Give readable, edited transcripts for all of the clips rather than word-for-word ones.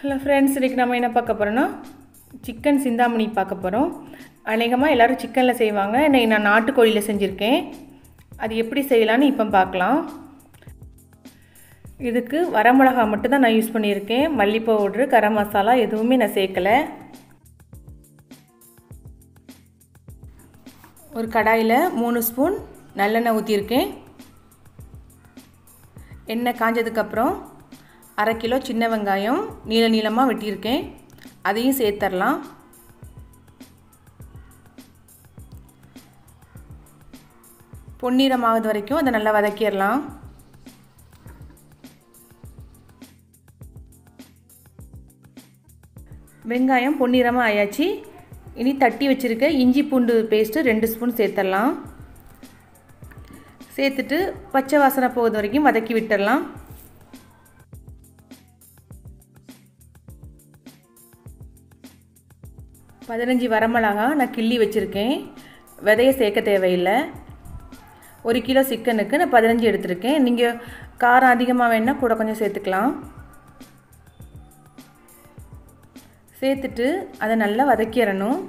Hello friends, இன்றைக்கி நம்ம என்ன பார்க்க போகிறோன்னா சிக்கன் சிந்தாமணி பார்க்க போகிறோம். அநேகமாக எல்லோரும் சிக்கனில் செய்வாங்க. இன்றைக்கி நான் நாட்டுக்கோழியில் செஞ்சுருக்கேன். அது எப்படி செய்யலான்னு இப்போ பார்க்கலாம். இதுக்கு வரமிளகா மட்டும் தான் நான் யூஸ் பண்ணியிருக்கேன். மல்லி பவுட்ரு, கரம் மசாலா எதுவுமே நான் சேர்க்கலை. ஒரு கடாயில் 3 ஸ்பூன் நல்லெண்ணெய் ஊற்றியிருக்கேன். எண்ணெய் காஞ்சதுக்கப்புறம் 1/2 கிலோ சின்ன வெங்காயம் நீளமாக வெட்டியிருக்கேன். அதையும் சேர்த்துடலாம். பொன்னிறமாவது வரைக்கும் அதை நல்லா வதக்கிடலாம். வெங்காயம் பொன்னிறமாக ஆயாச்சு. இனி தட்டி வச்சுருக்க இஞ்சி பூண்டு பேஸ்ட்டு 2 ஸ்பூன் சேர்த்துடலாம். சேர்த்துட்டு பச்சை வாசனை போகுது வரைக்கும் வதக்கி விட்டுடலாம். பதினஞ்சு வரமிளகா நான் கிள்ளி வச்சுருக்கேன். விதையை சேர்க்க தேவையில்லை. 1 கிலோ சிக்கனுக்கு நான் 15 எடுத்திருக்கேன். நீங்கள் காரம் அதிகமாக வேணால் கூட கொஞ்சம் சேர்த்துக்கலாம். சேர்த்துட்டு அதை நல்லா வதக்கிடணும்.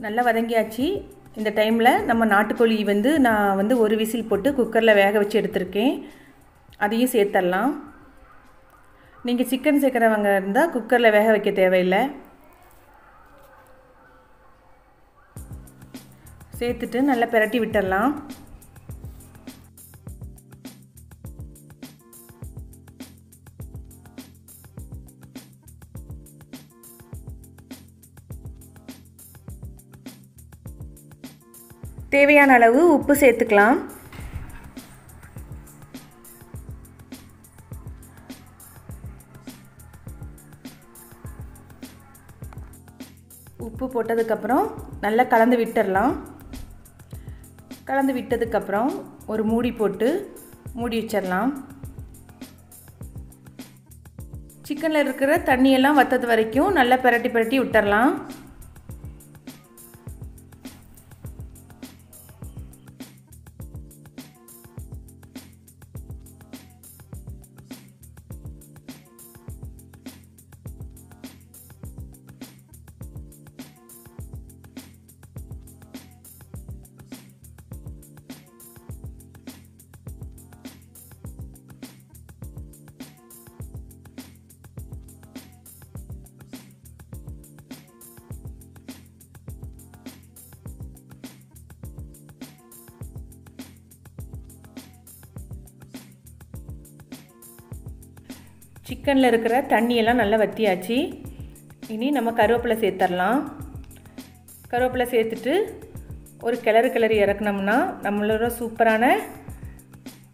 நல்லா வதங்கியாச்சு. இந்த டைமில் நம்ம நாட்டுக்கோழி நான் ஒரு விசில் போட்டு குக்கரில் வேக வச்சு எடுத்திருக்கேன். அதையும் சேர்த்துடலாம். நீங்கள் சிக்கன் சேர்க்குறவங்க இருந்தால் குக்கரில் வேக வைக்க தேவையில்லை. சேர்த்துட்டு நல்லா பிரட்டி விட்டுடலாம். தேவையான அளவு உப்பு சேர்த்துக்கலாம். உப்பு போட்டதுக்கப்புறம் நல்லா கலந்து விட்டுடலாம். கலந்து விட்டதுக்கப்புறம் ஒரு மூடி போட்டு மூடி வச்சிடலாம். சிக்கனில் இருக்கிற தண்ணியெல்லாம் வத்தது வரைக்கும் நல்லா பிரட்டி விட்டுடலாம். சிக்கனில் இருக்கிற தண்ணியெல்லாம் நல்லா வற்றியாச்சு. இனி நம்ம கருவேப்பிலை சேர்த்துடலாம். கருவேப்பிலை சேர்த்துட்டு ஒரு கிளறி இறக்குனோம்னா நம்மளோட சூப்பரான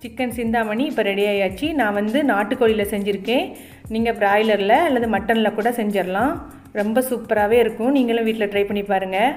சிக்கன் சிந்தாமணி இப்போ ரெடி ஆயாச்சு. நான் நாட்டுக்கோழியில் செஞ்சுருக்கேன். நீங்கள் பிராய்லரில் அல்லது மட்டனில் கூட செஞ்சிடலாம். ரொம்ப சூப்பராகவே இருக்கும். நீங்களும் வீட்டில் ட்ரை பண்ணி பாருங்கள்.